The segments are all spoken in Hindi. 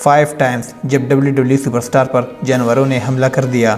5 टाइम्स जब WWE सुपरस्टार पर जानवरों ने हमला कर दिया।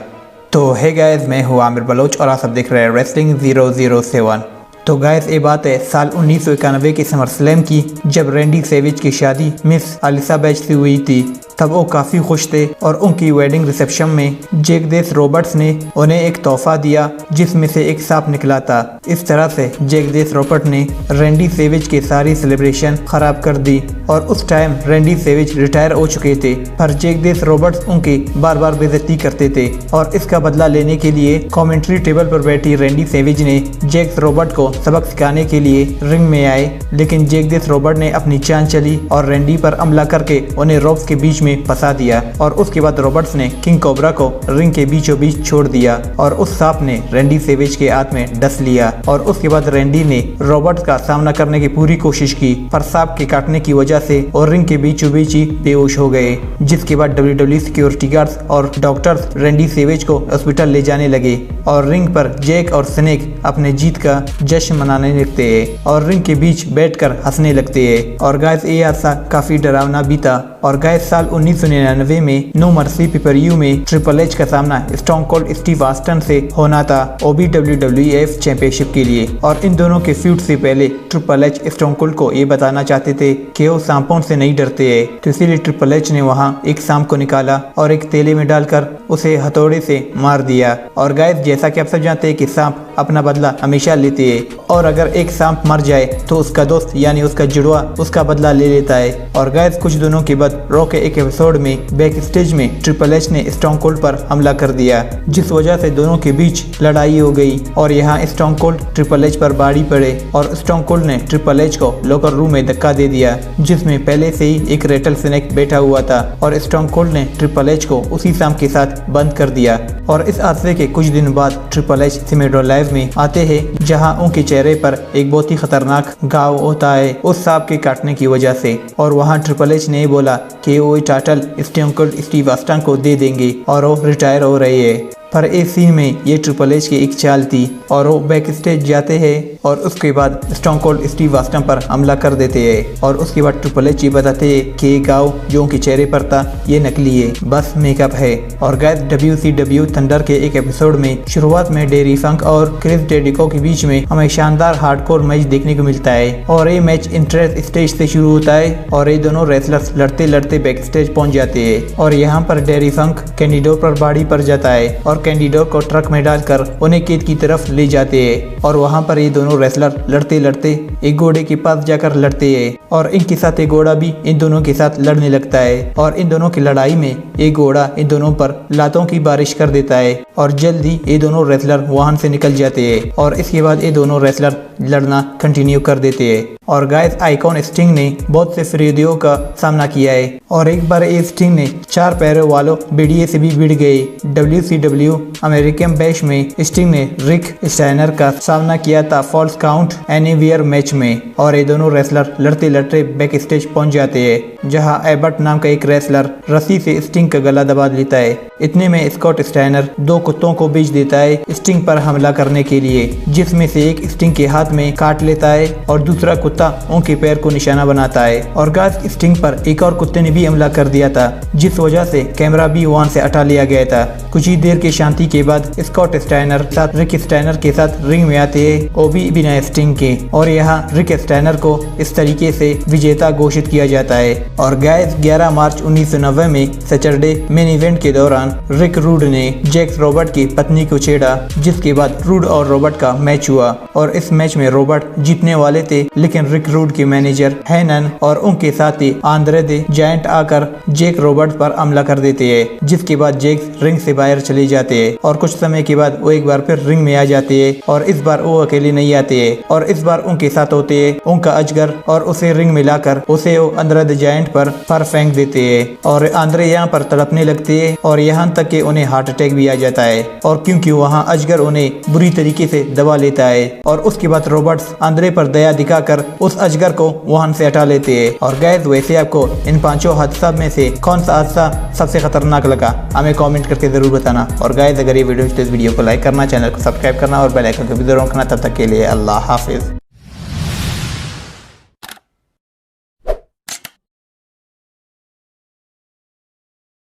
तो हे गाइस, मैं हूँ आमिर बलोच और आप सब देख रहे हैं रेसलिंग 007। तो गाइस, ये बात है साल 1991 के समर स्लैम की, जब रैंडी सेविज की शादी मिस अलिसा बैच से हुई थी। तब वो काफ़ी खुश थे और उनकी वेडिंग रिसेप्शन में जैक देस रॉबर्ट्स ने उन्हें एक तोहफा दिया जिसमें से एक सांप निकला था। इस तरह से जैक देस रॉबर्ट ने रैंडी सेविज की सारी सेलिब्रेशन खराब कर दी और उस टाइम रैंडी सेविज रिटायर हो चुके थे, पर जैक देस रॉबर्ट्स उनकी बार बार बेइज्जती करते थे और इसका बदला लेने के लिए कमेंट्री टेबल पर बैठी रैंडी सेविज ने जैक रॉबर्ट को सबक सिखाने के लिए रिंग में आए, लेकिन जैक देस रॉबर्ट ने अपनी जान चली और रैंडी पर हमला करके उन्हें रोप्स के बीच में फंसा दिया और उसके बाद रॉबर्ट्स ने किंग कोबरा को रिंग के बीचों बीच छोड़ दिया और उस सांप ने रैंडी सेविज के हाथ में डस लिया और उसके बाद रैंडी ने रॉबर्ट्स का सामना करने की पूरी कोशिश की, पर सांप के काटने की वजह से और रिंग के बीचों बीच ही बेहोश हो गए। जिसके बाद WWE सिक्योरिटी गार्ड्स और डॉक्टर्स रैंडी सेविज को हॉस्पिटल ले जाने लगे और रिंग पर जैक और स्नेक अपने जीत का जश्न मनाने लगते हैं और रिंग के बीच बैठकर हंसने लगते हैं। और गाइस, ये हादसा काफी डरावना भी था। और गाइस, साल 1999 में नो मर्सी पेपर-व्यू में ट्रिपल एच का सामना स्टोन कोल्ड स्टीव ऑस्टिन से होना था OBWWF चैंपियनशिप के लिए। और इन दोनों के फ्यूड से पहले ट्रिपल एच स्टोन कोल्ड को ये बताना चाहते थे कि वो सांपों से नहीं डरते हैं, तो इसीलिए ट्रिपल एच ने वहाँ एक सांप को निकाला और एक तेले में डालकर उसे हथौड़े से मार दिया। और गाइस, जैसा कि आप सब जानते हैं कि सांप अपना बदला हमेशा लेते हैं और अगर एक सांप मर जाए तो उसका दोस्त यानी उसका जुड़वा उसका बदला ले लेता है। और गाइस, कुछ दिनों के बाद रॉ के एक एपिसोड में बैक स्टेज में ट्रिपल एच ने स्टोन कोल्ड पर हमला कर दिया, जिस वजह से दोनों के बीच लड़ाई हो गई और यहाँ स्टोन कोल्ड ट्रिपल एच पर भारी पड़े और स्टोन कोल्ड ने ट्रिपल एच को लॉकर रूम में धक्का दे दिया, जिसमें पहले से ही एक रेटल स्नेक बैठा हुआ था और स्टोन कोल्ड ने ट्रिपल एच को उसी सांप के साथ बंद कर दिया। और इस हादसे के कुछ दिन बाद ट्रिपल एच सिमेडो लाइव में आते हैं, जहां उनके चेहरे पर एक बहुत ही खतरनाक घाव होता है उस सांप के काटने की वजह से। और वहां ट्रिपल एच ने बोला कि वो title stone cold Steve Austin को दे देंगे और वो रिटायर हो रहे हैं। पर इस सीन में ये ट्रिपल एच की एक चाल थी और वो बैक स्टेज जाते हैं और उसके बाद स्टोन कोल्ड स्टीव ऑस्टिन पर हमला कर देते हैं और उसके बाद ट्रिपल एच ये बताते हैं कि ये घाव जो उनके चेहरे पर था ये नकली है, बस मेकअप है। और गाइस, WCW थंडर के एक एपिसोड में शुरुआत में डेरी फंक और क्रिस जेरिको के बीच में हमें शानदार हार्डकोर मैच देखने को मिलता है और ये मैच इंट्रेंस स्टेज से शुरू होता है और ये दोनों रेसलर्स लड़ते लड़ते बैक स्टेज पहुंच जाते हैं और यहाँ पर डेरी फंक कैंडिडो पर बाड़ी पर जाता है और कैंडिडो को ट्रक में डालकर उन्हें कैद की तरफ ले जाते हैं और वहां पर ये दोनों रेसलर लड़ते लड़ते एक घोड़े के पास जाकर लड़ते हैं और इनके साथ एक घोड़ा भी इन दोनों के साथ लड़ने लगता है और इन दोनों की लड़ाई में एक घोड़ा इन दोनों पर लातों की बारिश कर देता है और जल्दी ये दोनों रेसलर वहां से निकल जाते हैं और इसके बाद ये दोनों रेसलर लड़ना कंटिन्यू कर देते हैं। और गाइस, आइकॉन स्टिंग ने बहुत से विरोधियों का सामना किया है और एक बार ये स्टिंग ने 4 पैरों वालों बीडीए से भी भिड़ गए। WCW अमेरिकन बैश में स्टिंग ने रिक स्टाइनर का सामना किया था फॉल्स काउंट एनीवेयर मैच में और ये दोनों रेसलर लड़ते लड़ते बैक स्टेज पहुंच जाते हैं, जहां एबर्ट नाम का एक रेसलर रस्सी से स्टिंग का गला दबा लेता है। इतने में स्कॉट स्टाइनर 2 कुत्तों को बेच देता है स्टिंग पर हमला करने के लिए, जिसमें से एक स्टिंग के हाथ में काट लेता है और दूसरा कुत्ता उनके पैर को निशाना बनाता है। और गाइस, स्टिंग पर एक और कुत्ते ने भी हमला कर दिया था, जिस वजह से कैमरा भी वहां से हटा लिया गया था। कुछ ही देर की शांति के बाद स्कॉट स्टाइनर साथ रिक स्टाइनर के साथ रिंग में आते हैं, वो भी बिना स्टिंग के, और यहाँ रिक स्टाइनर को इस तरीके से विजेता घोषित किया जाता है। और गाइस, 11 मार्च 1990 में सैटरडे मेन इवेंट के दौरान रिक रूड ने जैक रॉबर्ट की पत्नी को छेड़ा, जिसके बाद रूड और रॉबर्ट का मैच हुआ और इस मैच में रॉबर्ट जीतने वाले थे, लेकिन रिक रूड के मैनेजर हैनन और उनके साथी आंद्रे द जायंट आकर जैक रॉबर्ट पर हमला कर देते हैं, जिसके बाद जैक रिंग से बाहर चले जाते हैं और कुछ समय के बाद वो एक बार फिर रिंग में आ जाते हैं और इस बार वो अकेले नहीं आते हैं और इस बार उनके साथ होते हैं उनका अजगर और उसे रिंग में लाकर उसे वो आंद्रे द जायंट पर फेंक देते हैं और आंद्रे यहाँ पर तड़पने लगते हैं और यहाँ तक कि उन्हें हार्ट अटैक भी आ जाता है और क्योंकि वहाँ अजगर उन्हें बुरी तरीके से दबा लेता है और उसके बाद रॉबर्ट्स आंद्रे पर दया दिखाकर उस अजगर को वहां से हटा लेते हैं। और गाइस, वैसे आपको इन 5 हादसा में से कौन सा हादसा सबसे खतरनाक लगा हमें कमेंट करके जरूर बताना। और गाइस, अगर ये वीडियो इस वीडियो को लाइक करना, चैनल को सब्सक्राइब करना और बेल आइकन को भी जरूर रखना। तब तक के लिए अल्लाह हाफिज।